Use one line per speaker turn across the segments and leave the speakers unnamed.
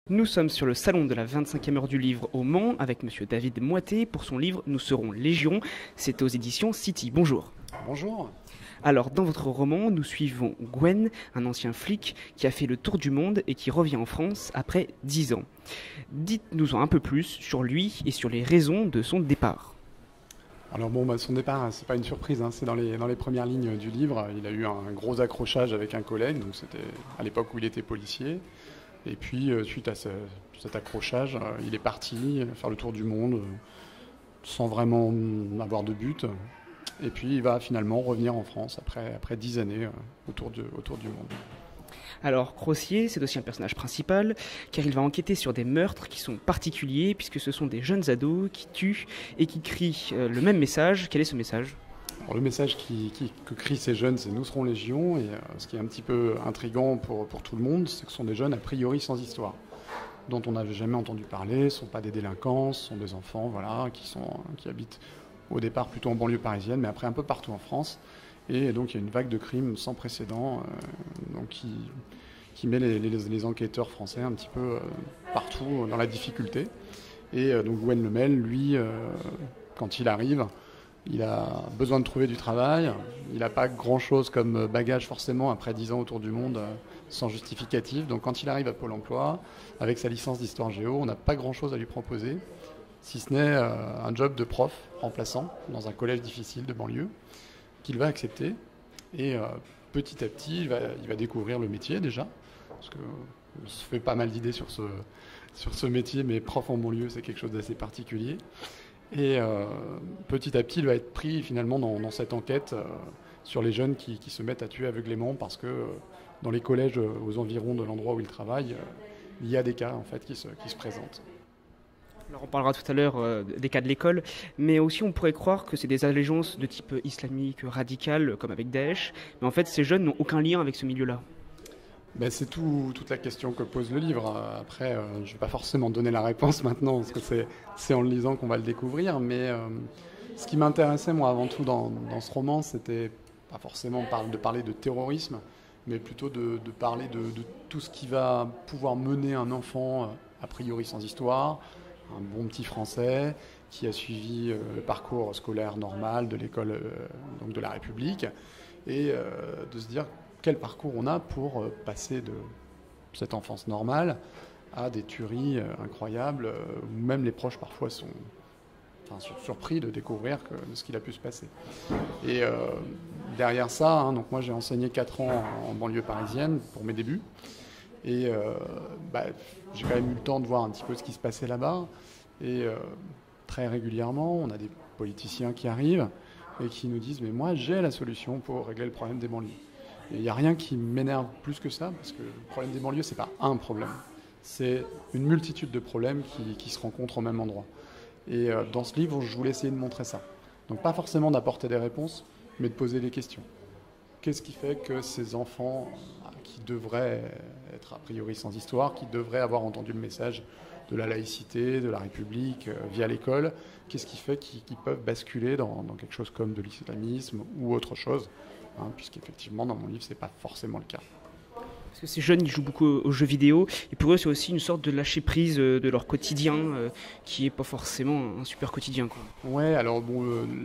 Nous sommes sur le salon de la 25e heure du livre au Mans avec monsieur David Moité pour son livre Nous serons Légion. C'est aux éditions City. Bonjour.
Bonjour.
Alors, dans votre roman, nous suivons Gwen, un ancien flic qui a fait le tour du monde et qui revient en France après 10 ans. Dites-nous-en un peu plus sur lui et sur les raisons de son départ.
Alors son départ, c'est pas une surprise, hein, c'est dans les premières lignes du livre. Il a eu un gros accrochage avec un collègue, donc c'était à l'époque où il était policier. Et puis, suite à cet accrochage, il est parti faire le tour du monde sans vraiment avoir de but. Et puis, il va finalement revenir en France après 10 années autour du monde.
Alors, Crossier, c'est aussi un personnage principal, car il va enquêter sur des meurtres qui sont particuliers, puisque ce sont des jeunes ados qui tuent et qui crient le même message. Quel est ce message ?
Alors, le message que crient ces jeunes, c'est « Nous serons Légion ». Et ce qui est un petit peu intriguant pour tout le monde, c'est que ce sont des jeunes a priori sans histoire, dont on n'avait jamais entendu parler. Ce ne sont pas des délinquants, ce sont des enfants qui habitent au départ plutôt en banlieue parisienne, mais après un peu partout en France. Et donc il y a une vague de crimes sans précédent qui met les enquêteurs français un petit peu partout dans la difficulté. Et donc Gwen Lemel, lui, quand il arrive, il a besoin de trouver du travail. Il n'a pas grand-chose comme bagage forcément après 10 ans autour du monde sans justificatif. Donc quand il arrive à Pôle emploi, avec sa licence d'histoire géo, on n'a pas grand-chose à lui proposer, si ce n'est un job de prof remplaçant dans un collège difficile de banlieue, qu'il va accepter. Et petit à petit, il va découvrir le métier déjà, parce qu'on se fait pas mal d'idées sur ce métier, mais prof en banlieue, c'est quelque chose d'assez particulier. Et petit à petit, il va être pris finalement dans cette enquête sur les jeunes qui se mettent à tuer aveuglément parce que dans les collèges aux environs de l'endroit où il travaille, il y a des cas en fait qui se présentent.
Alors on parlera tout à l'heure des cas de l'école, mais aussi on pourrait croire que c'est des allégeances de type islamique radical, comme avec Daesh, mais en fait ces jeunes n'ont aucun lien avec ce milieu-là.
Ben, c'est toute la question que pose le livre. Après, je ne vais pas forcément donner la réponse maintenant, parce que c'est en le lisant qu'on va le découvrir, mais ce qui m'intéressait moi avant tout dans ce roman, c'était pas forcément de parler de terrorisme, mais plutôt de parler de tout ce qui va pouvoir mener un enfant a priori sans histoire, un bon petit Français qui a suivi le parcours scolaire normal de l'école donc de la République, et de se dire quel parcours on a pour passer de cette enfance normale à des tueries incroyables, où même les proches parfois sont surpris de découvrir ce qu'il a pu se passer. Et derrière ça, donc moi j'ai enseigné 4 ans en banlieue parisienne pour mes débuts, et j'ai quand même eu le temps de voir un petit peu ce qui se passait là-bas, et très régulièrement on a des politiciens qui arrivent et qui nous disent « mais moi j'ai la solution pour régler le problème des banlieues ». Il n'y a rien qui m'énerve plus que ça, parce que le problème des banlieues, ce n'est pas un problème. C'est une multitude de problèmes qui se rencontrent au même endroit. Et dans ce livre, je voulais essayer de montrer ça. Donc pas forcément d'apporter des réponses, mais de poser des questions. Qu'est-ce qui fait que ces enfants qui devraient être a priori sans histoire, qui devraient avoir entendu le message de la laïcité, de la République, via l'école, qu'est-ce qui fait qu'ils peuvent basculer dans quelque chose comme de l'islamisme ou autre chose, puisqu'effectivement, dans mon livre, ce n'est pas forcément le cas.
Parce que ces jeunes, ils jouent beaucoup aux jeux vidéo, et pour eux, c'est aussi une sorte de lâcher-prise de leur quotidien, qui n'est pas forcément un super quotidien, quoi.
Ouais, alors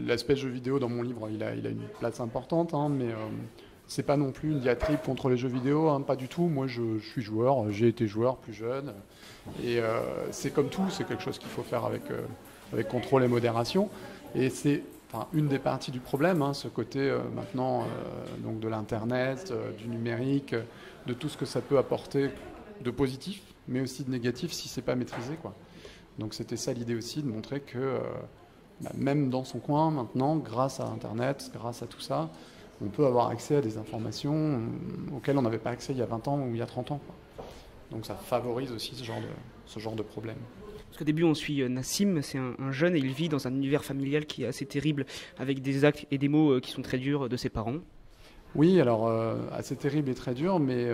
l'aspect jeu vidéo dans mon livre, il a une place importante, mais c'est pas non plus une diatribe contre les jeux vidéo, pas du tout. Moi, je suis joueur, j'ai été joueur plus jeune, et c'est comme tout, c'est quelque chose qu'il faut faire avec contrôle et modération, et c'est une des parties du problème, ce côté maintenant donc de l'Internet, du numérique, de tout ce que ça peut apporter de positif, mais aussi de négatif si c'est pas maîtrisé, quoi. Donc c'était ça l'idée aussi, de montrer que même dans son coin maintenant, grâce à Internet, grâce à tout ça, on peut avoir accès à des informations auxquelles on n'avait pas accès il y a 20 ans ou il y a 30 ans, quoi. Donc ça favorise aussi ce genre de problème.
Parce qu'au début, on suit Nassim, c'est un jeune et il vit dans un univers familial qui est assez terrible, avec des actes et des mots qui sont très durs de ses parents.
Oui, alors assez terrible et très dur, mais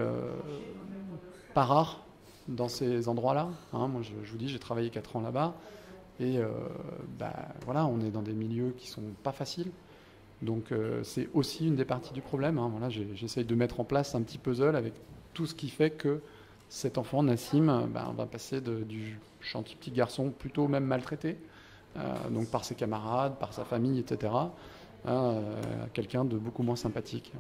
pas rare dans ces endroits-là. Moi, je vous dis, j'ai travaillé 4 ans là-bas, et voilà, on est dans des milieux qui sont pas faciles. Donc c'est aussi une des parties du problème. Voilà, j'essaye de mettre en place un petit puzzle avec tout ce qui fait que cet enfant, Nassim, va passer du gentil petit garçon plutôt même maltraité, donc par ses camarades, par sa famille, etc., à quelqu'un de beaucoup moins sympathique.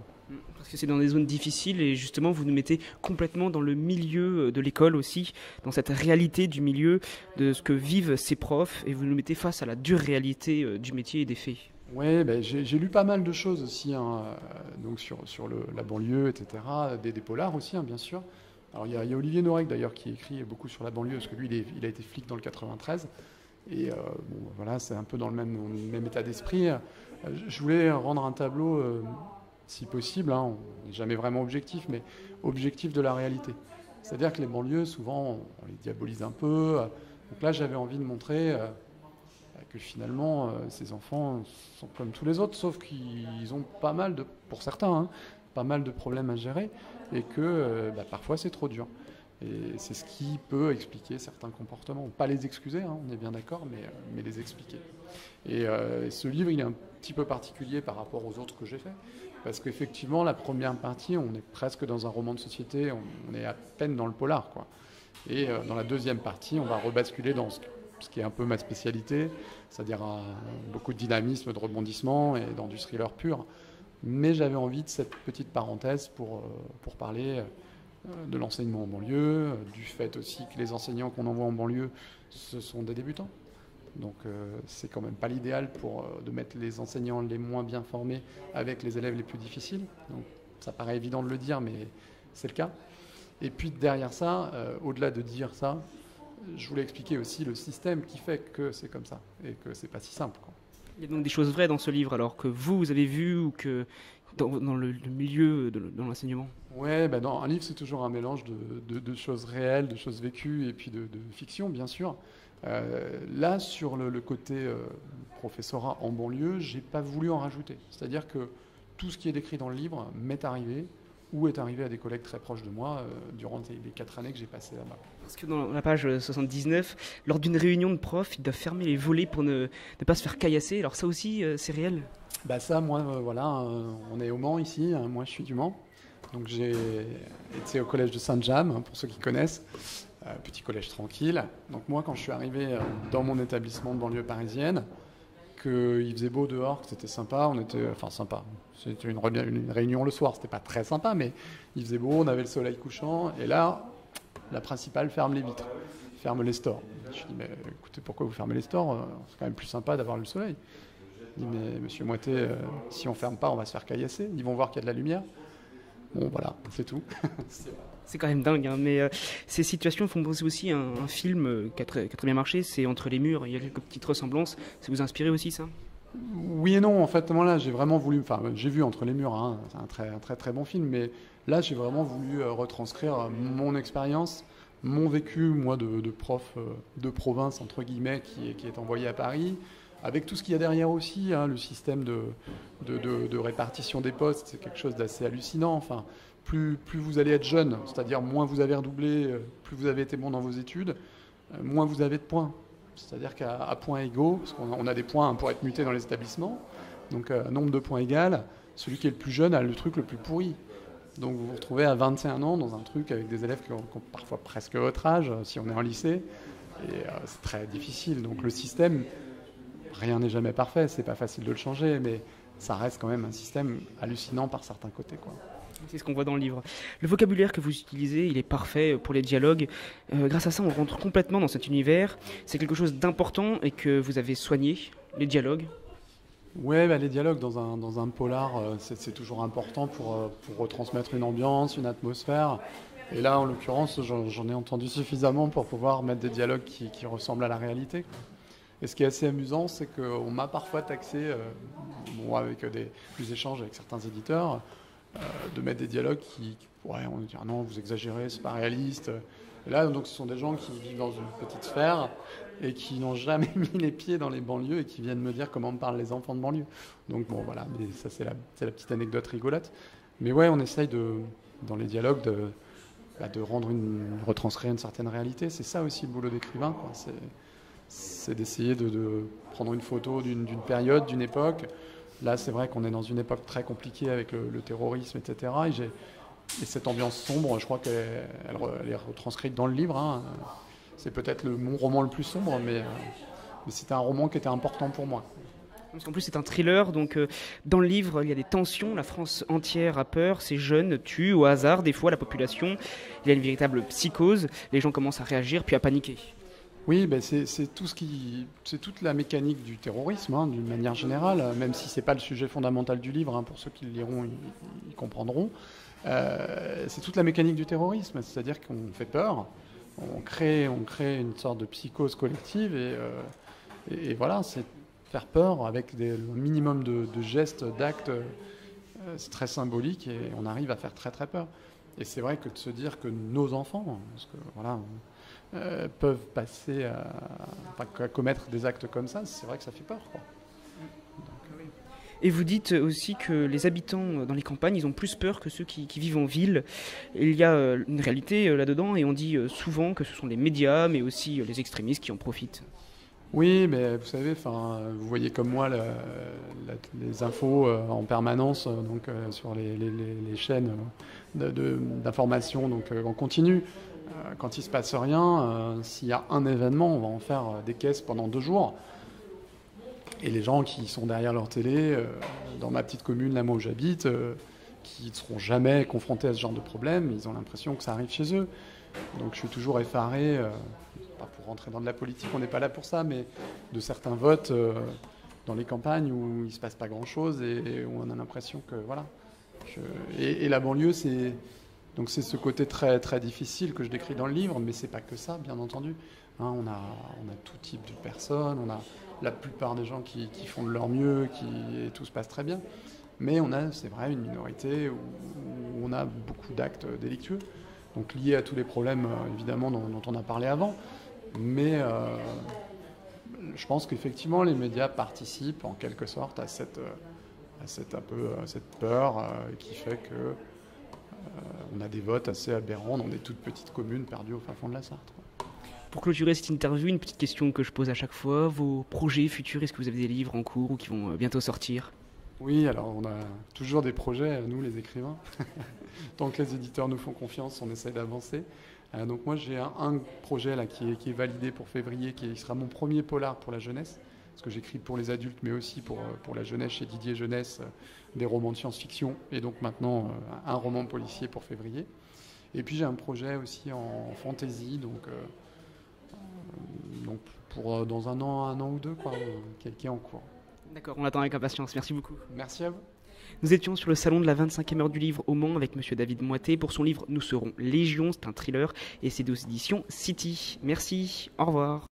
Parce que c'est dans des zones difficiles et justement vous nous mettez complètement dans le milieu de l'école aussi, dans cette réalité du milieu, de ce que vivent ces profs, et vous nous mettez face à la dure réalité du métier et des faits.
Oui, j'ai lu pas mal de choses aussi, hein, donc sur la banlieue, etc., des polars aussi, hein, bien sûr. Alors il y a Olivier Norek d'ailleurs qui écrit beaucoup sur la banlieue, parce que lui il a été flic dans le 93, et bon, voilà, c'est un peu dans le même état d'esprit. Je voulais rendre un tableau, si possible, hein, on n'est jamais vraiment objectif, mais objectif de la réalité. C'est-à-dire que les banlieues, souvent, on les diabolise un peu. Donc là, j'avais envie de montrer que finalement, ces enfants sont comme tous les autres, sauf qu'ils ont pas mal pour certains, hein, pas mal de problèmes à gérer, et que parfois c'est trop dur. Et c'est ce qui peut expliquer certains comportements. Pas les excuser, hein, on est bien d'accord, mais les expliquer. Et ce livre, il est un petit peu particulier par rapport aux autres que j'ai faits, parce qu'effectivement, la première partie, on est presque dans un roman de société, on est à peine dans le polar, quoi. Et dans la deuxième partie, on va rebasculer dans ce qui est un peu ma spécialité, c'est-à-dire beaucoup de dynamisme, de rebondissement et dans du thriller pur. Mais j'avais envie de cette petite parenthèse pour parler de l'enseignement en banlieue, du fait aussi que les enseignants qu'on envoie en banlieue, ce sont des débutants. Donc c'est quand même pas l'idéal de mettre les enseignants les moins bien formés avec les élèves les plus difficiles. Donc ça paraît évident de le dire, mais c'est le cas. Et puis derrière ça, au-delà de dire ça, je voulais expliquer aussi le système qui fait que c'est comme ça et que c'est pas si simple, quoi.
Il y a donc des choses vraies dans ce livre, alors que vous avez vu ou que dans le milieu de l'enseignement.
Ouais, dans un livre, c'est toujours un mélange de choses réelles, de choses vécues et puis de fiction, bien sûr. Là, sur le côté professorat en banlieue, j'ai pas voulu en rajouter. C'est-à-dire que tout ce qui est décrit dans le livre m'est arrivé ou est arrivé à des collègues très proches de moi durant les 4 années que j'ai passées là-bas.
Parce que dans la page 79, lors d'une réunion de profs, ils doivent fermer les volets pour ne pas se faire caillasser. Alors ça aussi, c'est réel?
Ça, moi, voilà, on est au Mans ici, hein, moi je suis du Mans. Donc j'ai été au collège de Saint-James, hein, pour ceux qui connaissent, petit collège tranquille. Donc moi, quand je suis arrivé dans mon établissement de banlieue parisienne, qu'il faisait beau dehors, que c'était sympa, sympa. C'était une réunion le soir, c'était pas très sympa, mais il faisait beau, on avait le soleil couchant, et là, la principale ferme les vitres, ferme les stores. Je dis, mais écoutez, pourquoi vous fermez les stores? C'est quand même plus sympa d'avoir le soleil. Il dit, mais monsieur Moité, si on ferme pas, on va se faire caillasser, ils vont voir qu'il y a de la lumière. Bon, voilà, c'est tout.
C'est quand même dingue, hein, mais ces situations font penser aussi à un film qui a très bien marché, c'est Entre les murs. Il y a quelques petites ressemblances. Ça vous a inspiré aussi, ça?
Oui et non, en fait, moi là, j'ai vraiment voulu, j'ai vu Entre les murs, hein, c'est un très très bon film, mais là, j'ai vraiment voulu retranscrire mon expérience, mon vécu, moi, de prof de province, entre guillemets, qui est envoyé à Paris, avec tout ce qu'il y a derrière aussi, hein, le système de répartition des postes, c'est quelque chose d'assez hallucinant. Enfin, plus vous allez être jeune, c'est-à-dire moins vous avez redoublé, plus vous avez été bon dans vos études, moins vous avez de points. C'est-à-dire qu'à points égaux, parce qu'on a des points pour être muté dans les établissements, donc nombre de points égal, celui qui est le plus jeune a le truc le plus pourri. Donc vous vous retrouvez à 21 ans dans un truc avec des élèves qui ont parfois presque votre âge, si on est en lycée, et c'est très difficile. Donc le système, rien n'est jamais parfait, c'est pas facile de le changer, mais ça reste quand même un système hallucinant par certains côtés, quoi.
C'est ce qu'on voit dans le livre. Le vocabulaire que vous utilisez, il est parfait pour les dialogues. Grâce à ça, on rentre complètement dans cet univers. C'est quelque chose d'important et que vous avez soigné, les dialogues.
Ouais, les dialogues dans un polar, c'est toujours important pour retransmettre une ambiance, une atmosphère. Et là, en l'occurrence, j'en ai entendu suffisamment pour pouvoir mettre des dialogues qui ressemblent à la réalité. Et ce qui est assez amusant, c'est qu'on m'a parfois taxé, avec des échanges avec certains éditeurs, de mettre des dialogues qui pourraient dire non, vous exagérez, c'est pas réaliste. Et là, donc, ce sont des gens qui vivent dans une petite sphère et qui n'ont jamais mis les pieds dans les banlieues et qui viennent me dire comment me parlent les enfants de banlieue. Donc bon, voilà, mais ça c'est la petite anecdote rigolote. Mais ouais, on essaye dans les dialogues de retranscrire une certaine réalité. C'est ça aussi le boulot d'écrivain, quoi. C'est d'essayer de prendre une photo d'une période, d'une époque. Là, c'est vrai qu'on est dans une époque très compliquée avec le terrorisme, etc. Et Et cette ambiance sombre, je crois qu'elle est retranscrite dans le livre. Hein. C'est peut-être mon roman le plus sombre, mais c'était un roman qui était important pour moi.
Parce qu'en plus c'est un thriller, donc dans le livre il y a des tensions, la France entière a peur, ces jeunes tuent au hasard des fois la population, il y a une véritable psychose, les gens commencent à réagir puis à paniquer.
Oui, ben c'est toute la mécanique du terrorisme, hein, d'une manière générale, même si c'est pas le sujet fondamental du livre, hein, pour ceux qui le liront, ils comprendront. C'est toute la mécanique du terrorisme, c'est-à-dire qu'on fait peur, on crée une sorte de psychose collective et voilà, c'est faire peur avec un minimum de gestes, d'actes, c'est très symbolique et on arrive à faire très très peur. Et c'est vrai que de se dire que nos enfants, parce que voilà, peuvent passer à commettre des actes comme ça, c'est vrai que ça fait peur, quoi.
Et vous dites aussi que les habitants dans les campagnes, ils ont plus peur que ceux qui vivent en ville. Il y a une réalité là-dedans et on dit souvent que ce sont les médias, mais aussi les extrémistes qui en profitent.
Oui, mais vous savez, vous voyez comme moi les infos en permanence sur les chaînes d'information en continu. Quand il se passe rien, s'il y a un événement, on va en faire des caisses pendant 2 jours. Et les gens qui sont derrière leur télé, dans ma petite commune, là moi où j'habite, qui ne seront jamais confrontés à ce genre de problème, ils ont l'impression que ça arrive chez eux. Donc je suis toujours effaré, pas pour rentrer dans de la politique, on n'est pas là pour ça, mais de certains votes dans les campagnes où il ne se passe pas grand-chose et où on a l'impression que voilà. Et la banlieue, c'est ce côté très très difficile que je décris dans le livre, mais c'est pas que ça, bien entendu. Hein, on a tout type de personnes, on a la plupart des gens qui font de leur mieux, et tout se passe très bien. Mais on a, c'est vrai, une minorité où on a beaucoup d'actes délictueux, donc liés à tous les problèmes évidemment dont on a parlé avant. Mais je pense qu'effectivement les médias participent en quelque sorte à cette peur qui fait que on a des votes assez aberrants dans des toutes petites communes perdues au fin fond de la Sarthe.
Pour clôturer cette interview, une petite question que je pose à chaque fois. Vos projets futurs, est-ce que vous avez des livres en cours ou qui vont bientôt sortir ?
Oui, alors on a toujours des projets, nous les écrivains. Tant que les éditeurs nous font confiance, on essaie d'avancer. Donc moi j'ai un projet là, qui est validé pour février, qui sera mon premier polar pour la jeunesse. Parce que j'écris pour les adultes, mais aussi pour la jeunesse, chez Didier Jeunesse, des romans de science-fiction. Et donc maintenant, un roman policier pour février. Et puis j'ai un projet aussi en fantasy, donc pour dans un an ou deux, quoi, qui est en cours.
D'accord, on l'attend avec impatience. Merci beaucoup.
Merci à vous.
Nous étions sur le salon de la 25e heure du livre au Mans avec monsieur David Moité pour son livre Nous serons Légion, c'est un thriller et c'est aux éditions City. Merci, au revoir.